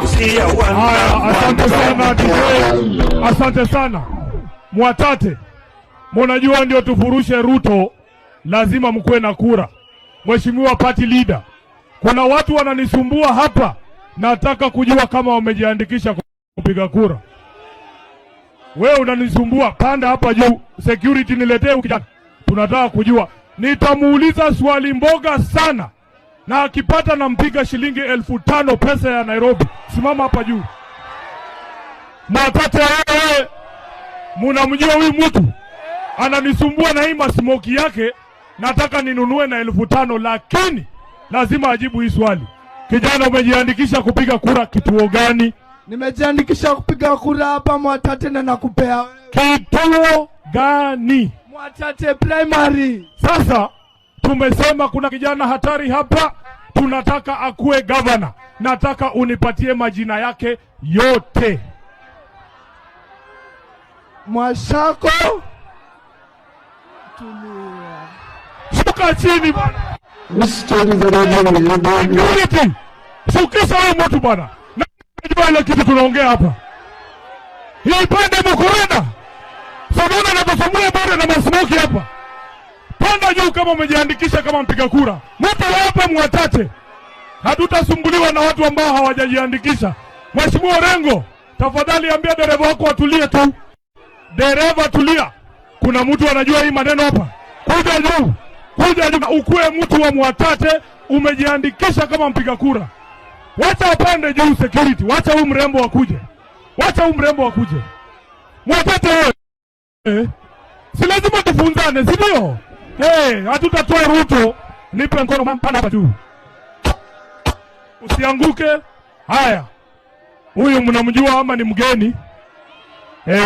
Asante sana DJ. Asante sana Mwatate. Mnajua ndio tufurushe Ruto, lazima mkuwe na kura. Mheshimiwa party leader, kuna watu wananisumbua hapa, nataka kujua kama wamejiandikisha kupiga kura. Wewe unanisumbua, panda hapa juu, security niletee ukijana. Tunataka kujua. Nitamuuliza swali mboga sana, na akipata nampiga shilingi 5,000 pesa ya Nairobi. Simama hapa juu. Mwatate wewe, mnamjua huyu mtu? Ananisumbua na hii masmoki yake, nataka ninunue na 5,000, lakini lazima ajibu hii swali. Kijana, umejiandikisha kupiga kura kituo gani? Nimejiandikisha kupiga kura hapa Mwatate na nakupea. Kituo gani? Mwatate Primary. Sasa tumesema kuna kijana hatari hapa, tunataka akuwe governor. Nataka unipatie majina yake yote. Mwashako. Tulia. Shuka chini bwana. Security. Shukisha wewe mtu bwana. Najua ile kitu tunaongea hapa. Hii pande mkorenda. Sabona na kusumbua bwana na masmoki hapa. Panda juu kama umejiandikisha kama mpiga kura. Mtu hapa Mwatate. Hatutasumbuliwa na watu ambao hawajajiandikisha. Mheshimiwa Rengo, tafadhali ambia dereva wako atulie tu. Dereva tulia. Kuna mtu anajua hii maneno hapa. Kuja juu. Kuja juu. Ukue mtu wa Mwatate, umejiandikisha kama mpiga kura. Wacha apande juu security. Wacha huyu mrembo akuje. Wacha huyu mrembo akuje. Mwatate wewe. Si lazima tufunzane, si ndio? Hatutatoa Ruto. Nipe mkono mpana hapa juu. Usianguke. Haya. Huyu mnamjua ama ni mgeni?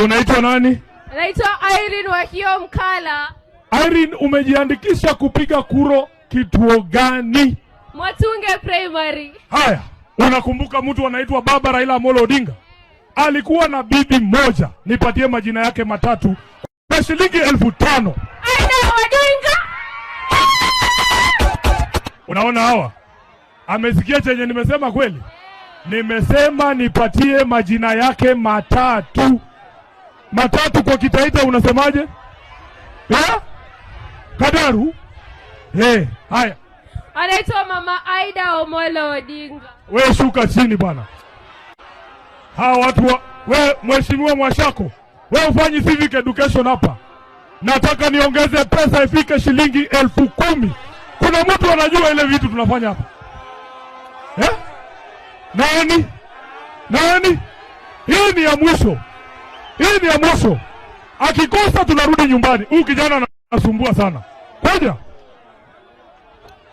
Unaitwa nani? Naitwa Irene Wakio Mkala. Irene, umejiandikisha kupiga kura kituo gani? Mwatunge Primary. Haya, unakumbuka mtu anaitwa Baba Raila Amolo Odinga? Alikuwa na bibi moja. Nipatie majina yake matatu kwa shilingi 5,000. Aida Odinga. Unaona hawa? Amesikia chenye nimesema kweli? Nimesema nipatie majina yake matatu. Matatu kwa Kitaita unasemaje? Kadaru? Haya. Anaitwa Mama Aida Omolo Odinga. Wewe shuka chini bwana. Hawa watu wewe Mheshimiwa Mwashako, wewe ufanye civic education hapa. Nataka niongeze pesa ifike shilingi 10,000. Kuna mtu anajua ile vitu tunafanya hapa? Nani? Nani? Hii ni ya mwisho. Hii ni ya mwisho. Akikosa tunarudi nyumbani. Huyu kijana anasumbua sana. Kuja.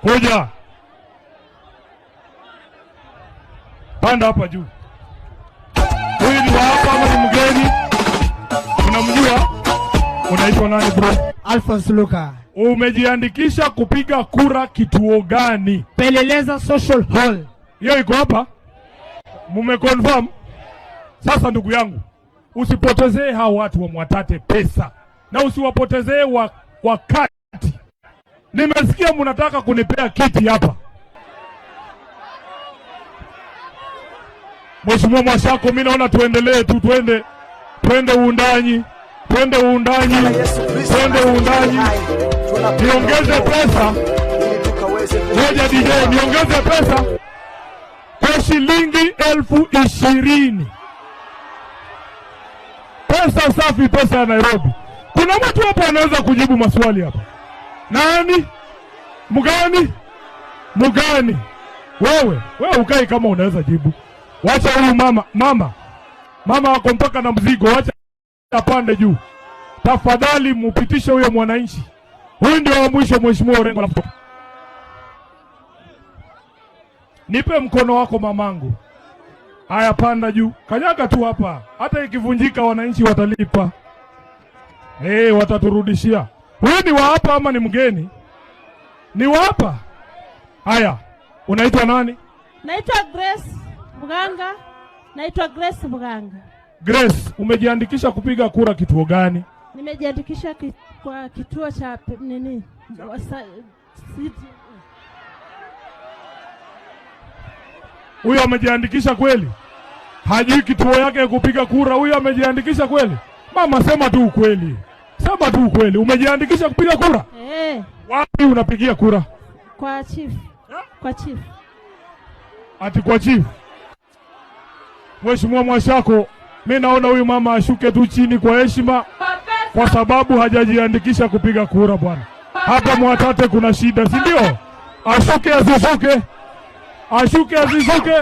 Kuja. Panda hapa juu. Huyu ni wa hapa ama ni mgeni? Unamjua? Unaitwa nani bro? Alphonse Luka. Umejiandikisha kupiga kura kituo gani? Peleleza Social Hall. Hiyo iko hapa? Mumeconfirm? Sasa ndugu yangu, usipotezee hao watu wa Mwatate pesa. Na usiwapotezee wakati. Nimesikia mnataka kunipea kiti hapa. Mheshimiwa Mwashako, mimi naona tuendelee tu, twende uundanyi. Twende uundanyi. Niongeze pesa. Ngoja DJ, niongeze pesa kwa shilingi 20,000. Pesa safi, pesa ya Nairobi. Kuna mtu hapa anaweza kujibu maswali hapa? Nani? Mgani? Wewe ukai kama unaweza jibu. Wacha huyu mama wako mpaka na mzigo, wacha apande juu. Tafadhali mupitishe huyo mwananchi. Huyu ndio wa mwisho, Mheshimiwa Orengo. Nipe mkono wako mamangu. Haya, panda juu. Kanyaga tu hapa. Hata ikivunjika wananchi watalipa. Wataturudishia. Huyu ni wa hapa ama ni mgeni? Ni wa hapa. Haya, unaitwa nani? Naitwa Grace Muganga. Grace, umejiandikisha kupiga kura kituo gani? Nimejiandikisha kwa kituo cha nini? Huyo amejiandikisha kweli? hajui kituo yake kupiga kura. Huyu amejiandikisha kweli? Mama, sema tu ukweli. Sema tu ukweli. Umejiandikisha kupiga kura? Wapi unapigia kura? Kwa chief. Kwa chief. Ati kwa chief. Mheshimiwa Mwashako, mimi naona huyu mama ashuke tu chini kwa heshima, kwa sababu hajajiandikisha kupiga kura bwana. Hapa Mwatate kuna shida, si ndio? Ashuke asishuke? Ashuke asishuke?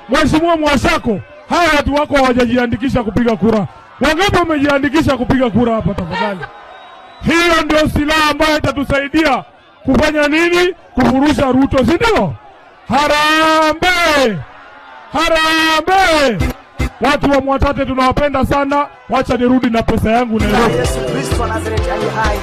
Mheshimiwa Mwashako, hawa watu wako hawajajiandikisha kupiga kura. Wangapi wamejiandikisha kupiga kura hapa tafadhali? Hiyo ndio silaha ambayo itatusaidia kufanya nini? Kufurusha Ruto, si ndio? Harambee! Harambee! Watu wa Mwatate tunawapenda sana. Wacha nirudi na pesa yangu Nairobi. Yesu Kristo wa Nazareti aliye hai.